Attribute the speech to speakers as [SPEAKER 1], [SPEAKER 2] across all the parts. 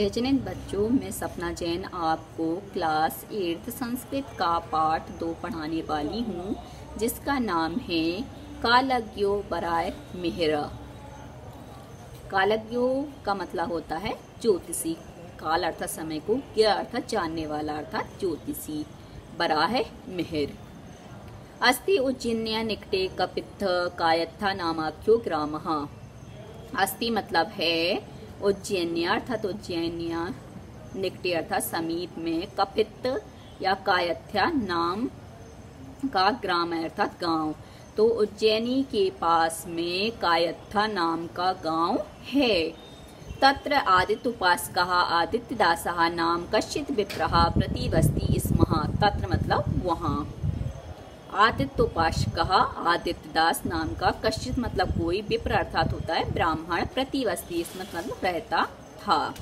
[SPEAKER 1] जय जिनेंद्र बच्चों, मैं सपना जैन आपको क्लास 8 संस्कृत का पाठ 2 पढ़ाने वाली हूँ, जिसका नाम है कालज्ञो बराय मिहिर। कालज्ञो का मतलब होता है ज्योतिषी। काल अर्थात समय को, ज्ञ अर्थात जानने वाला अर्थात ज्योतिषी, बराह मिहिर। अस्ति उज्जैन्या निकटे कपित्थ कायत्था नामाख्यो ग्रामः। अस्ति मतलब है उज्जैन्या अर्थात उज्जैनिया, निकटे अर्थात समीप में, कपित्थ या कायत्था नाम का ग्राम अर्थात गांव। तो उज्जैनी के पास में कायत्था नाम का गांव है। तत्र आदित्य उपासकः आदित्यदासः नाम कश्चित् विप्रः प्रतिवस्ति स्मः। तत्र मतलब वहाँ। आदित्य उपासकः आदित्यदास नाम का, कश्चित् मतलब कोई, विप्र अर्थात होता है ब्राह्मण, प्रतिवस्ति इसमें मतलब रहता था।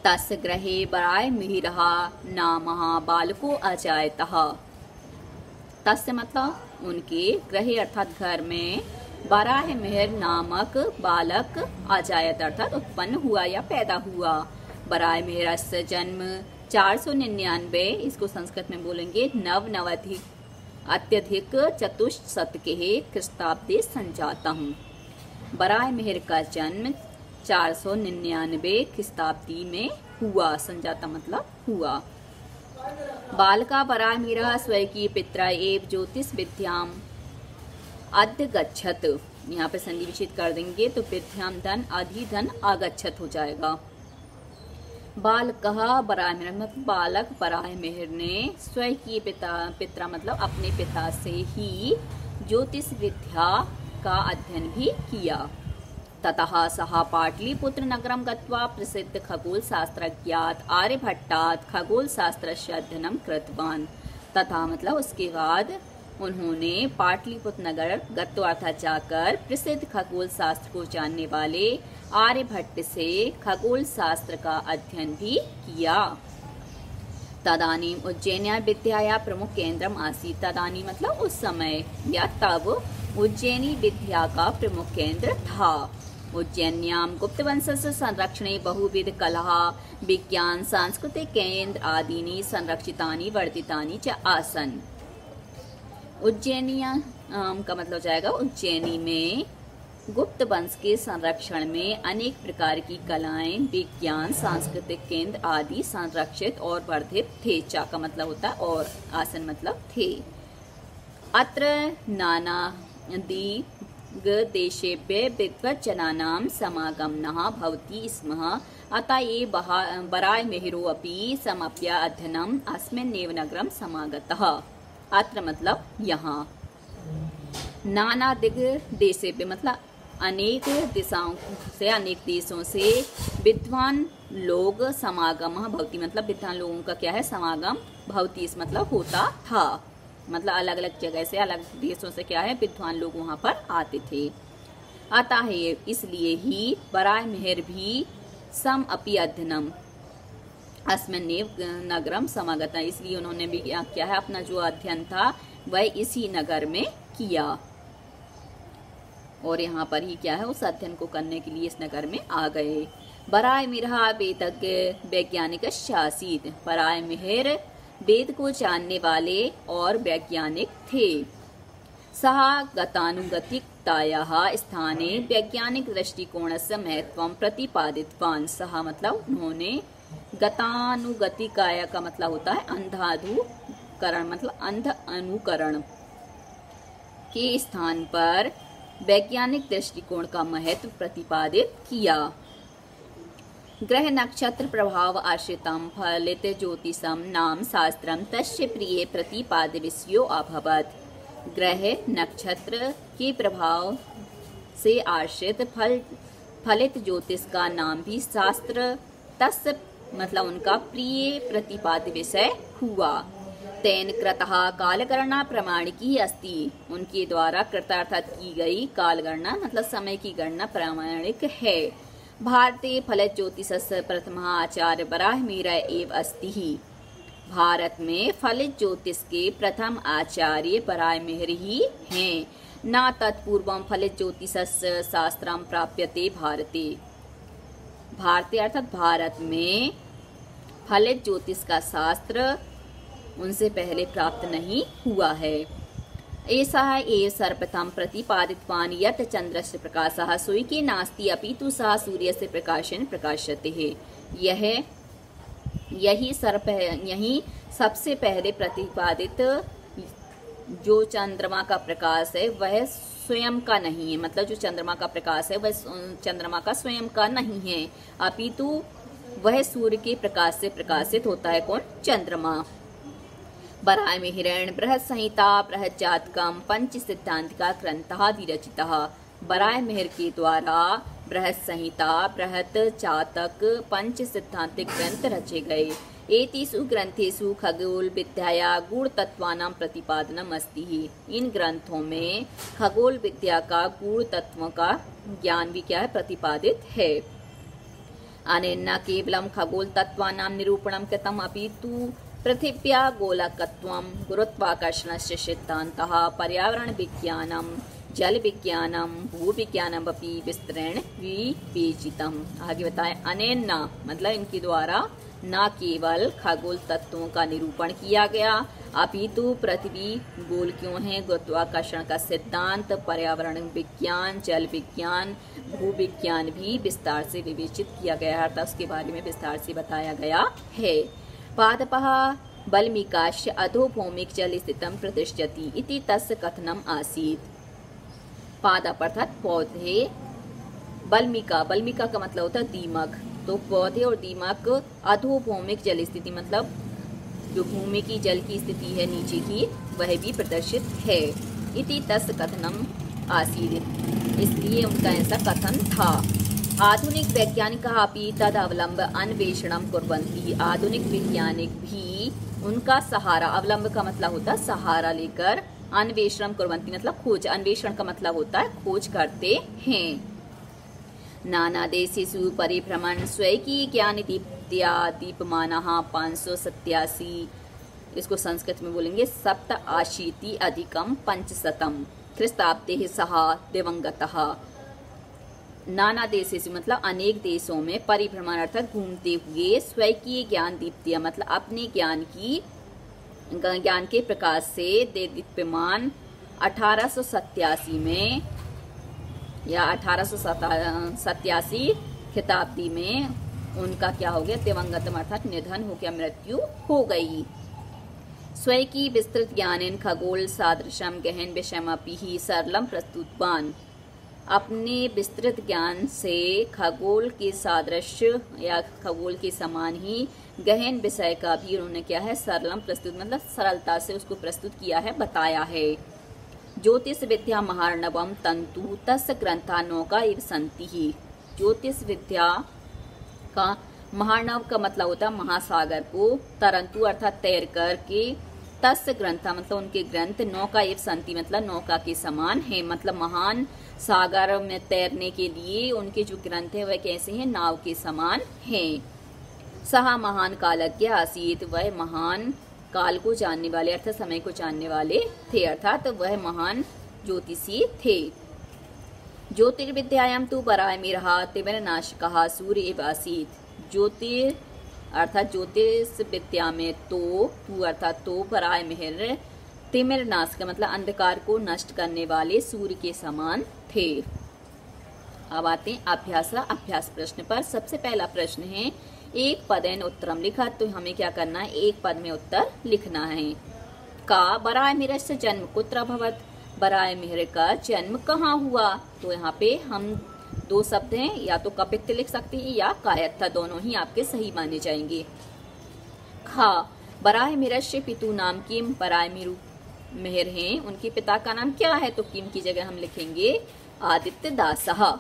[SPEAKER 1] तस्य गृहे बराय मिहिरः नामः बालको अजायतः। तस्य मतलब उनके, गृहे अर्थात घर में, बराह मिहिर नामक बालक अजायत अर्थात उत्पन्न हुआ या पैदा हुआ। बराह मिहिरस्य जन्म 499, इसको संस्कृत में बोलेंगे नवनवधिक अत्यधिक चतुष्शतके ख्रीष्टाब्दे संजातम्। बराह मिहिर का जन्म 499 ख्रीष्टाब्दी में हुआ। संजाता मतलब हुआ। बालका बराह मिहिरः स्वकीय पित्रा एव ज्योतिष विद्याम अध्यगच्छत। यहाँ पे संधि विच्छेद कर देंगे तो विद्याम धन अधिधन आगच्छत हो जाएगा। बालकः बराह मिहिर मतलब बालक बराह मिहिर ने स्वकीय पिता मतलब अपने पिता से ही ज्योतिष विद्या का अध्ययन भी किया। ततः सः पाटलिपुत्र नगरं गत्वा प्रसिद्ध खगोल शास्त्रज्ञात आर्यभट्टात् खगोल शास्त्रस्य अध्ययनं कृतवान्। तथा मतलब उसके बाद उन्होंने पाटलिपुत्र नगर गत्वा अर्थात जाकर प्रसिद्ध खगोल शास्त्र को जानने वाले आर्यभट्ट से खगोल शास्त्र का अध्ययन भी किया। तदानीम उज्जैन्या विद्याया प्रमुख केंद्रम आसीत्। तदानी मतलब उस समय या तब उज्जैनी विद्या का प्रमुख केंद्र था। उज्जैन्याम गुप्त वंशस्य संरक्षणे बहुविध कला विज्ञान सांस्कृतिक केंद्र आदीनि संरक्षितानि वर्धितानि च आसन्। उज्जैनिया का मतलब हो जाएगा उज्जैनी में गुप्त वंश के संरक्षण में अनेक प्रकार की कलाएं, विज्ञान, सांस्कृतिक केंद्र आदि संरक्षित और वर्धित थे। चा का मतलब होता है और, आसन मतलब थे। अत्र नानादिग देशेभ्य विद्वज्जनानां समागमनः भवति स्म। अतः ये बराह मिहिरो अपि समाप्य अध्ययनम् अस्मिन्नेव नगरं समागतः। अत्र मतलब यहाँ। नाना दिग देशे पे मतलब अनेक दिशाओं से, अनेक देशों से विद्वान लोग समागम भवति मतलब विद्वान लोगों का क्या है समागम, भवति इस मतलब होता था। मतलब अलग अलग जगह से, अलग देशों से क्या है विद्वान लोग वहाँ पर आते थे। अतः है इसलिए ही बराह मिहिर भी सम अपि अध्ययनम अस्मिन्नेव नगरम समागत, इसलिए उन्होंने भी क्या है अपना जो अध्ययन था वह इसी नगर में किया। और यहाँ पर ही क्या है उस अध्ययन को करने के लिए इस नगर में आ गए। बराह मिहिर वेदज्ञ वैज्ञानिक आसीत्। बराह मिहिर वेद को जानने वाले और वैज्ञानिक थे। सः गतानुगतिकतायाः स्थाने वैज्ञानिक दृष्टिकोणस्य महत्वं प्रतिपादितवान्। सः मतलब उन्होंने, गतानुगतिकाया का मतलब होता है अंधानुकरण, मतलब अंध अनुकरण के स्थान पर वैज्ञानिक दृष्टिकोण का महत्व प्रतिपादित किया। ग्रह नक्षत्र प्रभाव आश्रितम फलित ज्योतिषम नाम शास्त्रम तस्य प्रिय प्रतिपाद विषयो अभवत्। ग्रह नक्षत्र के प्रभाव से आश्रित फलित ज्योतिष का नाम भी शास्त्र तस्य मतलब उनका प्रिय प्रतिपाद्य विषय हुआ। तेन कृतः कालगणना प्रमाणिकी अस्ति। उनके द्वारा कृत अर्थात की गई कालगणना मतलब समय की गणना प्रामाणिक है। भारते फलित ज्योतिषस्य प्रथमः आचार्य बराह मिहिर एव अस्ति। भारत में फलित ज्योतिष के प्रथम आचार्य बराह मिहिर ही हैं। न तत्पूर्वं फलित ज्योतिषस्य शास्त्रं प्राप्यते भारते। भारतीय अर्थात भारत में फलित ज्योतिष का शास्त्र उनसे पहले प्राप्त नहीं हुआ है। ऐसा एव सर्वप्रथम प्रतिपादितवान् यत् चंद्रस्य प्रकाशः सूर्ये नास्ति अपितु सः सूर्यस्य प्रकाशेन प्रकाशते है। यही सबसे पहले प्रतिपादित जो चंद्रमा का प्रकाश है वह स्वयं का नहीं है, मतलब जो चंद्रमा का प्रकाश है वह चंद्रमा का स्वयं का नहीं है, अपितु वह सूर्य के प्रकाश से प्रकाशित होता है। कौन? चंद्रमा। बराहमिहिरेण बृहत् संहिता बृहत् जातकम पंच सिद्धांतिका ग्रंथः विरचितः। बराहमिहिर के द्वारा बृहत् संहिता बृहत् जातक पंच सिद्धांतिक ग्रंथ रचे गए। एतेषु ग्रंथेषु खगोल विद्याया गूढ़ तत्वानां प्रतिपादनम अस्ति। इन ग्रंथों में खगोल विद्या का गूढ़ तत्वों का ज्ञान भी क्या है? प्रतिपादित है। अनेन न केवलं खगोल तत्वानां निरूपणं कृतम् अपितु पृथिव्या गोलकत्वं गुरुत्वाकर्षणस्य सिद्धान्तः पर्यावरण विज्ञानं जल विज्ञानं भूविज्ञानम् अपि विस्तरेण विवेचितम्। आगे बताए अनेन न मतलब इनके द्वारा न केवल खगोल तत्वों का निरूपण किया गया अपितु पृथ्वी गोल क्यों है, गुरुत्वाकर्षण का सिद्धांत, पर्यावरण विज्ञान, जल विज्ञान, भूविज्ञान भी विस्तार से विवेचित किया गया अर्थात उसके बारे में विस्तार से बताया गया है। पादपः बल्मीकाश्च अधोभूमिक जल स्थितं प्रतिष्ठति इति तस्य कथनम आसीत्। पादप अर्थात पौधे, बल्मिका का मतलब होता है दीमक, तो पौधे और दीमक अधोभूमिक जल स्थिति मतलब जो भूमि की जल की स्थिति है नीचे की वह भी प्रदर्शित है। इति तस्य कथनम आसीत्, इसलिए उनका ऐसा कथन था। आधुनिक वैज्ञानिक अपि तद अवलंब अन्वेषणम कुर्वन्ति। आधुनिक वैज्ञानिक भी उनका सहारा, अवलंब का मतलब होता है सहारा लेकर, अन्वेषणम कुर्वन्ति मतलब खोज, अन्वेषण का मतलब होता है खोज करते हैं। नाना देशेषु परिभ्रमण स्वैकी ज्ञान दीप्त्या दीपमानः 587, इसको संस्कृत में बोलेंगे सप्त आशीति अधिकम पंचशतम ख्रीस्ताब्दे सह दिवंगतः। नाना देशेषु मतलब अनेक देशों में, परिभ्रमण अर्थात घूमते हुए, स्वकीय ज्ञान दीप्तिया मतलब अपने ज्ञान के प्रकाश से दीप्यमान 1887 में या 1887 खिताब्दी में उनका क्या हो गया? दिवंगतम अर्थात निधन हो गया, मृत्यु हो गई। स्वकीय विस्तृत ज्ञानेन खगोल सादृशम गहन विषयमपि ही सरलम प्रस्तुतवान। अपने विस्तृत ज्ञान से खगोल के सादृश्य या खगोल के समान ही गहन विषय का भी उन्होंने क्या है? सरलम प्रस्तुत मतलब सरलता से उसको प्रस्तुत किया है, बताया है। ज्योतिष विद्या महार्णवम तंतु तस्य ग्रंथा नौका इव संति ही। ज्योतिष विद्या का महार्णव का मतलब होता है महासागर को, तरंतु अर्थात तैर कर के, तस्य ग्रंथा मतलब उनके ग्रंथ, नौका इव संति मतलब नौका के समान है, मतलब महान सागर में तैरने के लिए उनके जो ग्रंथ है वह कैसे हैं? नाव के समान हैं। सहा महान कालज्ञ आसीत, वह महान काल को जानने वाले अर्थात समय को जानने वाले थे, अर्थात वह महान ज्योतिषी थे। ज्योतिर्विद्यायां तु परायमिरः तिमिरनाशकः सूर्य एव आसीत। ज्योतिर अर्थात ज्योतिष विद्या में तू अर्थात तो परायमिहिर, तिमिरनाशक मतलब अंधकार को नष्ट करने वाले सूर्य के समान थे। अब आते हैं अभ्यास प्रश्न पर। सबसे पहला प्रश्न है एक पदेन उत्तरम लिखा, तो हमें क्या करना है? एक पद में उत्तर लिखना है। का बराहमिहिरस्य जन्म कुत्र अभवत्, बराहमिहिर का जन्म कहाँ हुआ? तो यहाँ पे हम दो शब्द हैं, या तो कपित्थ लिख सकते हैं या कायत्था, दोनों ही आपके सही माने जाएंगे। खा बराहमिहिरस्य पितु नाम किम, बराहमिहिर हैं उनके पिता का नाम क्या है? तो किम की जगह हम लिखेंगे आदित्य दासः।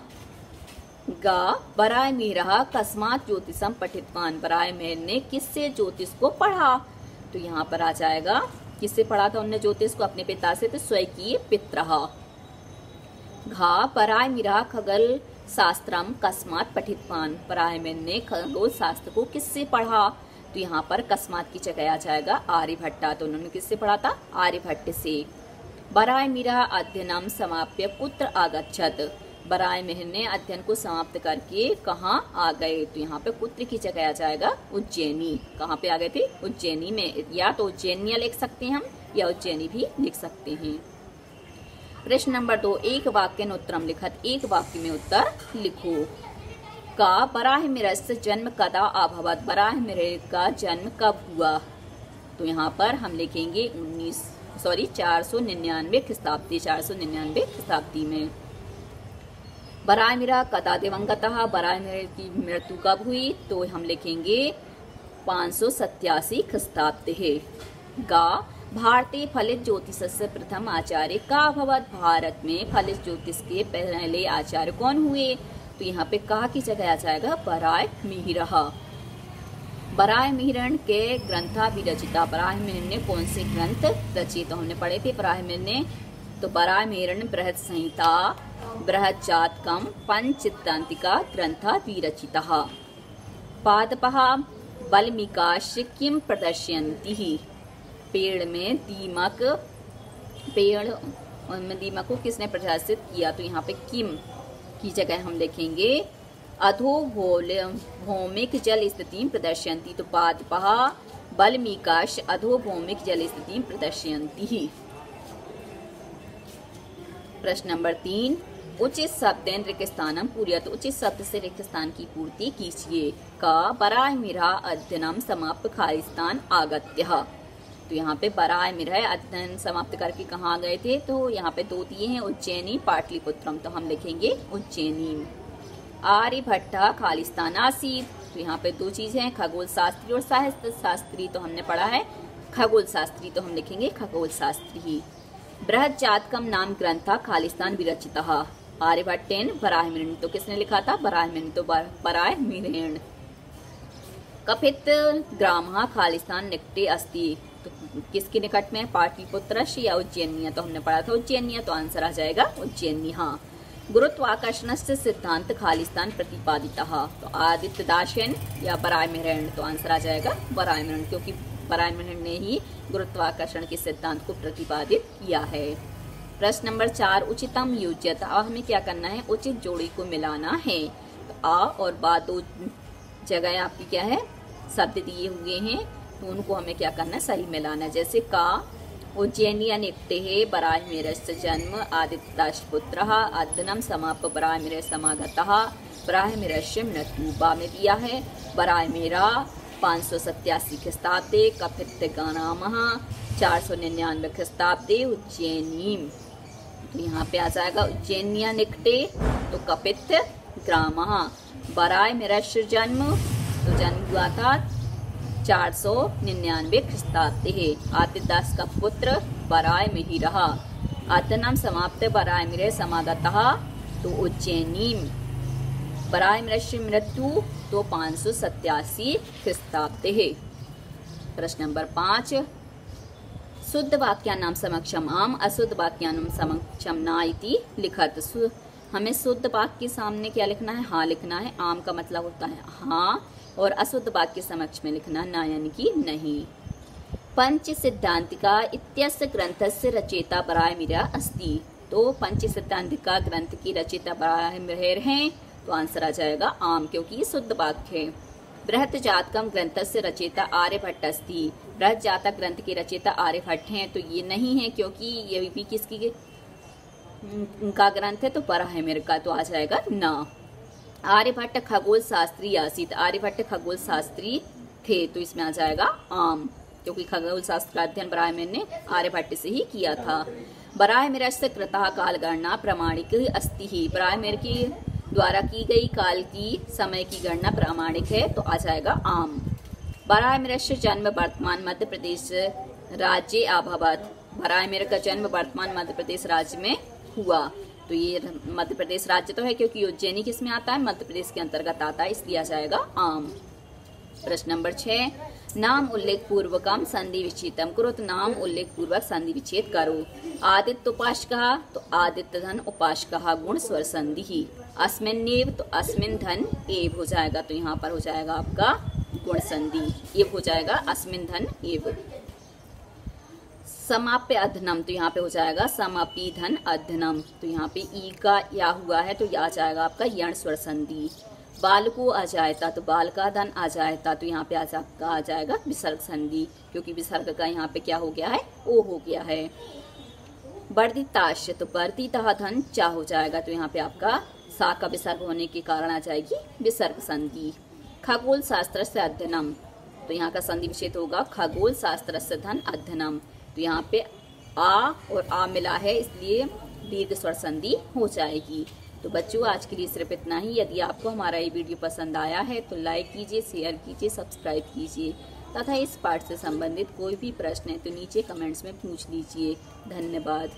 [SPEAKER 1] गा बराहमिहिरः कस्मात् ज्योतिषम पठितवान, बराहमिहिर ने किससे ज्योतिष को पढ़ा? तो यहाँ पर आ जाएगा किससे पढ़ा था उन्होंने ज्योतिष को? अपने पिता से, तो स्वकीय पित्रः। घा बराहमिहिरः खगोल शास्त्रम कस्मात् पठितवान, बराहमिहिर ने खगोल शास्त्र को किससे पढ़ा? तो यहाँ पर कस्मात की जगह आ जाएगा आर्यभट्टा, तो उन्होंने किससे पढ़ा था? आर्यभट्ट से। बराहमिहिरः अध्ययनम समाप्य कुत्र आगच्छत्, बराह मिहिर ने अध्ययन को समाप्त करके कहाँ आ गए? तो यहाँ पे कुत्र की जगह आ जाएगा उज्जैनी। कहाँ पे आ गए थे? उज्जैनी में। या तो उज्जैनिया लिख सकते हैं हम या उज्जैनी भी लिख सकते हैं। प्रश्न नंबर 2, एक वाक्य न उत्तरम लिखत। एक वाक्य में उत्तर लिखो। का बराहमिरस्य जन्म कदा अभवत? बराहमिहिर का जन्म कब हुआ? तो यहाँ पर हम लिखेंगे 499 ख्रिस्ताब्दी, 499 ख्रिस्ताब्दी में। बराहमिहिर कदा दिवंगतः? बराहमिहिर की मृत्यु कब हुई? तो हम लिखेंगे 587 ख्रिस्ताब्दी। गा भारतीय फलित ज्योतिषस्य प्रथम आचार्य का अभवत? भारत में फलित ज्योतिष के पहले आचार्य कौन हुए? तो यहाँ पे का की जगह आ जाएगा बराहमिहिर। बराहमिहिर के ग्रंथा विरचिता। बराहमिहिर ने कौन से ग्रंथ रचे? तो हमने पढ़े थे बराहमिहिर ने, तो बराहमिहिर बृहत संहिता, बृहत जातकम, पंचसिद्धांतिका ग्रंथा विरचिता। पादपः बल्मीकाश्च किम प्रदर्शयन्ति? पेड़ में दीमक को किसने प्रदर्शित किया? तो यहाँ पे किम की जगह हम लिखेंगे अधोभौमिक जल स्थिति प्रदर्शयन्ति। तो पादपः बल्मीकाश्च अधोभौमिक जल स्थिति प्रदर्शयन्ति। प्रश्न नंबर 3, उचित शब्देन रिक्त स्थानम पूरयत। उचित शब्द से रिक्त स्थान की पूर्ति कीजिए। का बराहमिहिर अध्ययनम समाप्य खालिस्तान आगत्य। तो यहाँ पे बराहमिहिर अध्ययन समाप्त करके कहाँ गए थे? तो यहाँ पे 2 दिए हैं, उज्जैनी पाटलिपुत्रम, तो हम लिखेंगे उज्जैनी। आर्यभट्ट खालिस्तान आसीत। तो यहाँ पे 2 चीजें हैं, खगोल शास्त्री और साहित्य शास्त्री, तो हमने पढ़ा है खगोल शास्त्री, तो हम लिखेंगे खगोल शास्त्री। बृहत जातकम नाम ग्रंथा खालिस्तान विरचितः। आर्यभट्टेन बराहमिहिर। तो किसने लिखा था? बराहमिहिर। तो बराहमिहिर। कपित ग्रामः खालिस्तान निकटे अस्ति। तो किसके निकट में? पाटलिपुत्र या उज्जैनिया। तो हमने पढ़ा था उज्जैनिया, तो आंसर आ जाएगा उज्जैनी। हाँ। गुरुत्वाकर्षण से सिद्धांत खालिस्तान प्रतिपादितः। तो आदित्य दासेन या बराहमिहिर। तो आंसर आ जाएगा बराहमिहिर, क्योंकि बराहमिहिर ने ही गुरुत्वाकर्षण के सिद्धांत को प्रतिपादित किया है। प्रश्न नंबर 4, उचितम युज्यत। अब हमें क्या करना है? उचित जोड़ी को मिलाना है। तो आ और बा 2 जगह आपकी क्या है? शब्द दिए हुए हैं, तो उनको हमें क्या करना है? सही मिलाना। जैसे का उज्जैनिया निकटे बराहमिहिरस्य जन्म आदित्यदासपुत्रः अध्ययनम समाप्य बराहमिहिर समागतः बराहमिहिरस्य मृत्यु। बा में दिया है बराहमिहिर 587 ख्रिस्ताब्दी, कपित ग्रामः 499 ख्रिस्ताब्दी, उज्जैनी। तो यहाँ पे आ जाएगा उज्जैनिया निकटे, तो कपित ग्रामः। बराहमिहिरस्य जन्म, तो जन्म हुआ था 499 ख्रिस्ताब्दी। आदित्यदास का पुत्र बराहमिहिर। अध्ययनम समाप्त बराहमिहिर समागतः, तो उज्जैनी। बराहमिहिरस्य मृत्यु, तो 587 ख्रिस्ताब्दी। प्रश्न नंबर 5, शुद्ध वाक्यानाम समक्षम आम, अशुद्ध वाक्यानाम समक्षम ना इति लिखत। हमें शुद्ध वाक्य के सामने क्या लिखना है? हाँ लिखना है। आम का मतलब होता है हाँ, और अशुद्ध वाक्य समक्ष में लिखना ना, यानी कि नहीं। पंच सिद्धांतिका इत्यस्य ग्रंथस्य रचयिता बराहमिहिर अस्ति। तो पंच सिद्धांतिका ग्रंथ की रचयिता बराहमिहिर हैं, तो आंसर आ जाएगा आम, क्योंकि ये शुद्ध वाक्य है। बृहत जातकम ग्रंथस्य रचयिता आर्यभट्ट अस्ति। बृहत जातक ग्रंथ के रचयिता आर्यभट्ट हैं, तो ये नहीं है, क्योंकि ये भी किसकी का ग्रंथ है? तो बराहमिहिर का, तो आ जाएगा ना। आर्यभट्ट खगोल शास्त्री आसीत। आर्यभट्ट खगोल शास्त्री थे, तो इसमें आ जाएगा आम, क्योंकि खगोल शास्त्र का अध्ययन बराहमिहिर ने आर्यभट्ट से ही किया था। बराहमिहिरस्य कृतः काल गणना प्रामाणिक अस्ति ही। बराहमिहिर की द्वारा की गई काल की समय की गणना प्रामाणिक है, तो आ जाएगा आम। बराहमिहिरस्य जन्म वर्तमान मध्य प्रदेश राज्य अभवत। बराहमिहिर का जन्म वर्तमान मध्य प्रदेश राज्य में हुआ, तो ये मध्य प्रदेश राज्य तो है, क्योंकि उज्जैनी किस में आता है? मध्य प्रदेश के अंतर्गत आता है, इसलिए आ जाएगा आम। प्रश्न नंबर 6, नाम उल्लेख पूर्वकम संधि विच्छेदम करो। तो नाम उल्लेख पूर्वक संधि विच्छेद करो। आदित्य उपासकः, तो आदित्य धन उपासकः गुण स्वर संधि ही। अस्मिन्नेव, तो अस्मिन धन एव हो जाएगा, तो यहाँ पर हो जाएगा आपका गुण संधि, एव हो जाएगा अस्मिन धन एव। समाप्य अधनम, तो यहाँ पे हो जाएगा समापी धन अधनम। तो यहाँ पे ई का या हुआ है तो या आ जाएगा आपका यण स्वर संधि। बाल को आ जाएता, तो बाल का धन आ जाएता, तो यहाँ पे आपका आ जाएगा विसर्ग संधि, क्योंकि विसर्ग का यहाँ पे क्या हो गया है, ओ हो गया है। वर्धिताश्य, तो वर्धिता धन चा हो जाएगा, तो यहाँ पे आपका सा का विसर्ग होने के कारण आ जाएगी विसर्ग संधि। खगोल शास्त्र से अध्ययनम, तो यहाँ का संधि विच्छेद होगा खगोल शास्त्र से धन अध्ययनम। तो यहाँ पे आ और आ मिला है, इसलिए दीर्घ स्वर संधि हो जाएगी। तो बच्चों आज के लिए सिर्फ इतना ही। यदि आपको हमारा ये वीडियो पसंद आया है तो लाइक कीजिए, शेयर कीजिए, सब्सक्राइब कीजिए तथा इस पाठ से संबंधित कोई भी प्रश्न है तो नीचे कमेंट्स में पूछ लीजिए। धन्यवाद।